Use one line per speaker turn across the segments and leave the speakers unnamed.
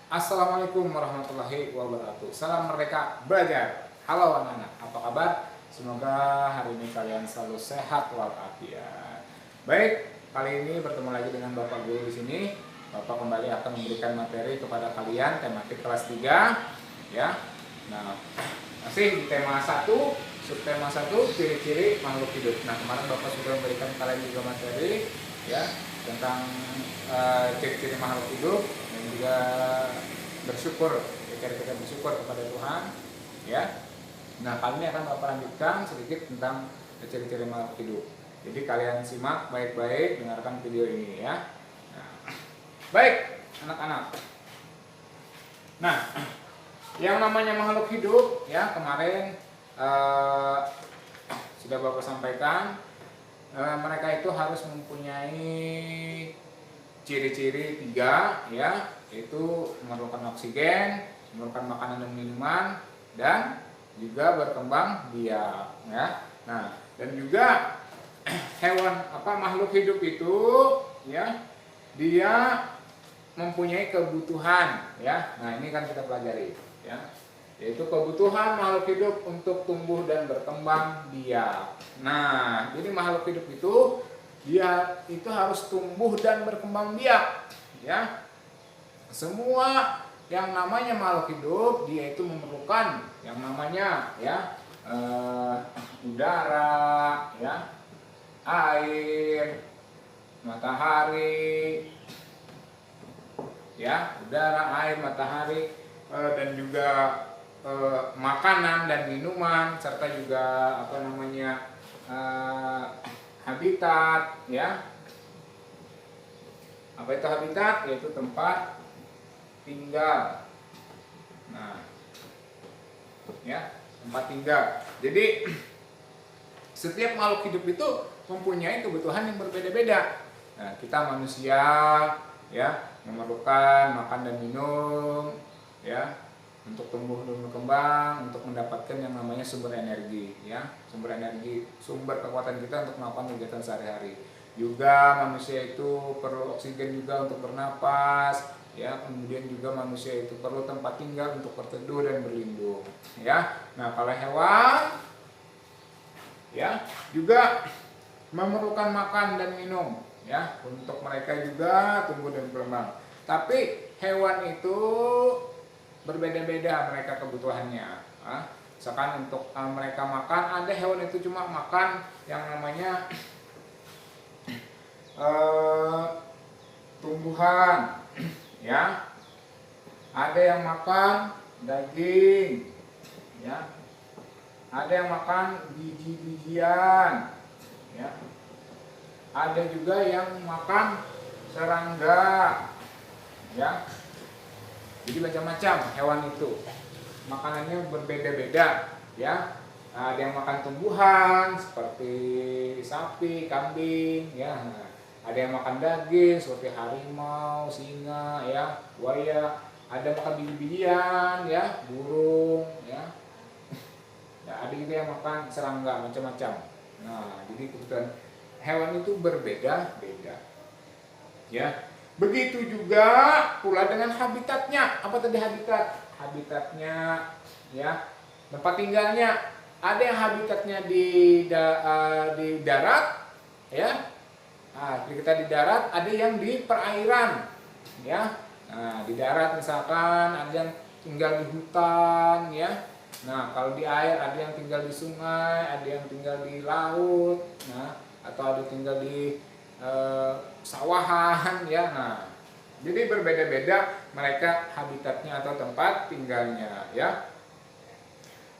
Assalamualaikum warahmatullahi wabarakatuh. Salam merdeka belajar. Halo anak-anak, apa kabar? Semoga hari ini kalian selalu sehat walafiat. Baik, kali ini bertemu lagi dengan Bapak Guru di sini. Bapak kembali akan memberikan materi kepada kalian tematik kelas 3 ya. Nah, masih di tema 1, subtema 1, ciri-ciri makhluk hidup. Nah, kemarin Bapak sudah memberikan kalian juga materi ya tentang ciri-ciri makhluk hidup dan juga bersyukur, cara kita bersyukur kepada Tuhan ya. Nah, kali ini akan Bapak lanjutkan sedikit tentang ciri-ciri makhluk hidup. Jadi kalian simak baik-baik, dengarkan video ini ya. Nah, baik anak-anak. Nah, yang namanya makhluk hidup ya kemarin sudah Bapak sampaikan, mereka itu harus mempunyai ciri-ciri 3 ya, yaitu memerlukan oksigen, memerlukan makanan dan minuman, dan juga berkembang biak ya. Nah, dan juga hewan makhluk hidup itu ya, dia mempunyai kebutuhan ya. Nah, ini kan kita pelajari ya, yaitu kebutuhan makhluk hidup untuk tumbuh dan berkembang biak. Nah, jadi makhluk hidup itu dia itu harus tumbuh dan berkembang biak ya. Semua yang namanya makhluk hidup dia itu memerlukan yang namanya ya udara ya, air, matahari ya, udara, air, matahari, dan juga makanan dan minuman, serta juga habitat ya. Apa itu habitat? Yaitu tempat tinggal. Nah, ya, tempat tinggal. Jadi setiap makhluk hidup itu mempunyai kebutuhan yang berbeda-beda. Nah, kita manusia ya memerlukan makan dan minum ya, untuk tumbuh dan berkembang, untuk mendapatkan yang namanya sumber energi ya, sumber energi, sumber kekuatan kita untuk melakukan kegiatan sehari-hari. Juga manusia itu perlu oksigen juga untuk bernapas ya, kemudian juga manusia itu perlu tempat tinggal untuk berteduh dan berlindung ya. Nah, kalau hewan ya juga memerlukan makan dan minum ya, untuk mereka juga tumbuh dan berkembang. Tapi hewan itu berbeda-beda mereka kebutuhannya. Misalkan untuk mereka makan, ada hewan itu cuma makan yang namanya tumbuhan ya. Ada yang makan daging ya. Ada yang makan biji-bijian ya. Ada juga yang makan serangga ya. Jadi macam-macam hewan itu, makanannya berbeda-beda ya. Ada yang makan tumbuhan seperti sapi, kambing ya. Ada yang makan daging seperti harimau, singa ya, buaya. Ada makan biji-bijian ya, burung ya. Ada juga yang makan serangga, macam-macam. Nah, jadi kebutuhan hewan itu berbeda-beda ya. Begitu juga pula dengan habitatnya. Apa tadi habitat? Habitatnya ya, tempat tinggalnya. Ada yang habitatnya di darat ya. Nah, kita di darat, ada yang di perairan ya. Nah, di darat misalkan ada yang tinggal di hutan ya. Nah, kalau di air ada yang tinggal di sungai, ada yang tinggal di laut, nah, atau ada yang tinggal di sawahan ya. Nah, jadi berbeda-beda mereka habitatnya atau tempat tinggalnya ya.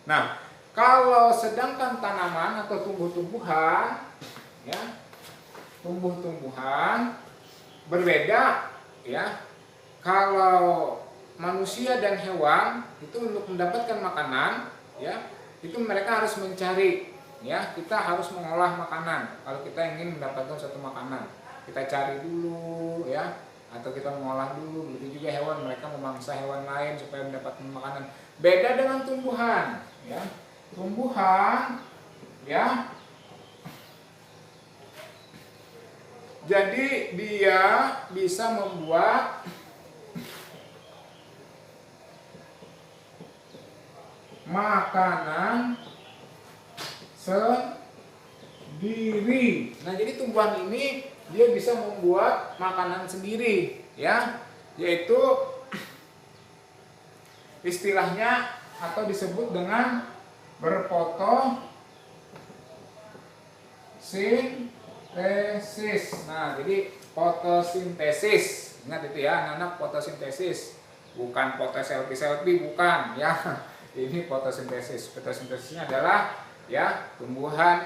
Nah, kalau sedangkan tanaman atau tumbuh-tumbuhan ya, tumbuh-tumbuhan berbeda ya. Kalau manusia dan hewan itu untuk mendapatkan makanan ya, itu mereka harus mencari ya. Kita harus mengolah makanan. Kalau kita ingin mendapatkan suatu makanan, kita cari dulu ya, atau kita mengolah dulu. Begitu juga hewan, mereka memangsa hewan lain supaya mendapatkan makanan. Beda dengan tumbuhan ya. Tumbuhan ya, jadi dia bisa membuat makanan sendiri. Nah, jadi tumbuhan ini dia bisa membuat makanan sendiri, ya, yaitu istilahnya atau disebut dengan berfotosintesis. Nah, jadi fotosintesis, ingat itu ya, anak-anak, fotosintesis, bukan foto selfie, bukan ya. Ini fotosintesis. Fotosintesisnya adalah ya tumbuhan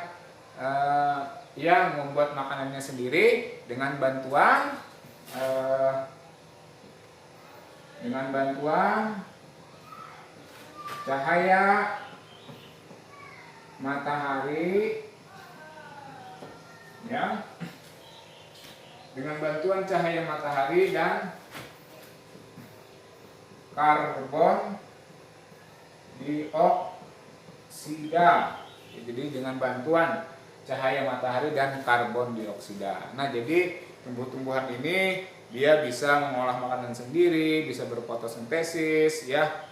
yang membuat makanannya sendiri dengan bantuan cahaya matahari, ya, dengan bantuan cahaya matahari dan karbon dioksida. Jadi dengan bantuan cahaya matahari dan karbon dioksida. Nah, jadi tumbuh-tumbuhan ini dia bisa mengolah makanan sendiri, bisa berfotosintesis, ya,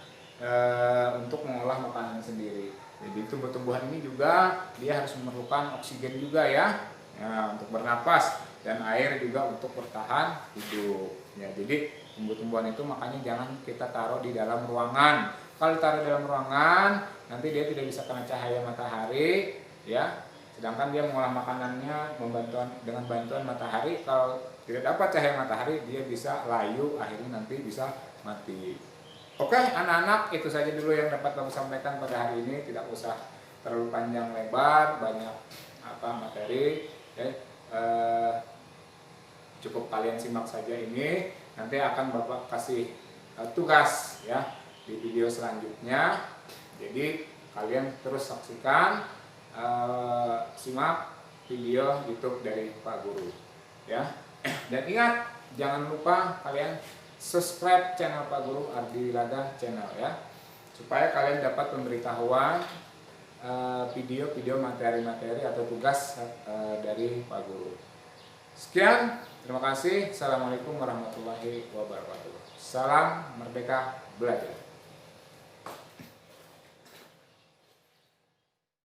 untuk mengolah makanan sendiri. Jadi tumbuh-tumbuhan ini juga dia harus memerlukan oksigen juga, ya, untuk bernapas, dan air juga untuk bertahan hidup. Ya, jadi tumbuh-tumbuhan itu makanya jangan kita taruh di dalam ruangan. Kalau taruh di dalam ruangan, nanti dia tidak bisa kena cahaya matahari, ya. Sedangkan dia mengolah makanannya dengan bantuan matahari. Kalau tidak dapat cahaya matahari, dia bisa layu, akhirnya nanti bisa mati. Oke, anak-anak, itu saja dulu yang dapat kami sampaikan pada hari ini. Tidak usah terlalu panjang lebar, banyak materi. Cukup kalian simak saja ini. Nanti akan Bapak kasih tugas, ya, di video selanjutnya. Jadi kalian terus saksikan, simak video YouTube dari Pak Guru, ya. Dan ingat, jangan lupa kalian subscribe channel Pak Guru Ardi Wilada channel, ya, supaya kalian dapat pemberitahuan video-video materi-materi atau tugas dari Pak Guru. Sekian, terima kasih. Assalamualaikum warahmatullahi wabarakatuh. Salam Merdeka Belajar.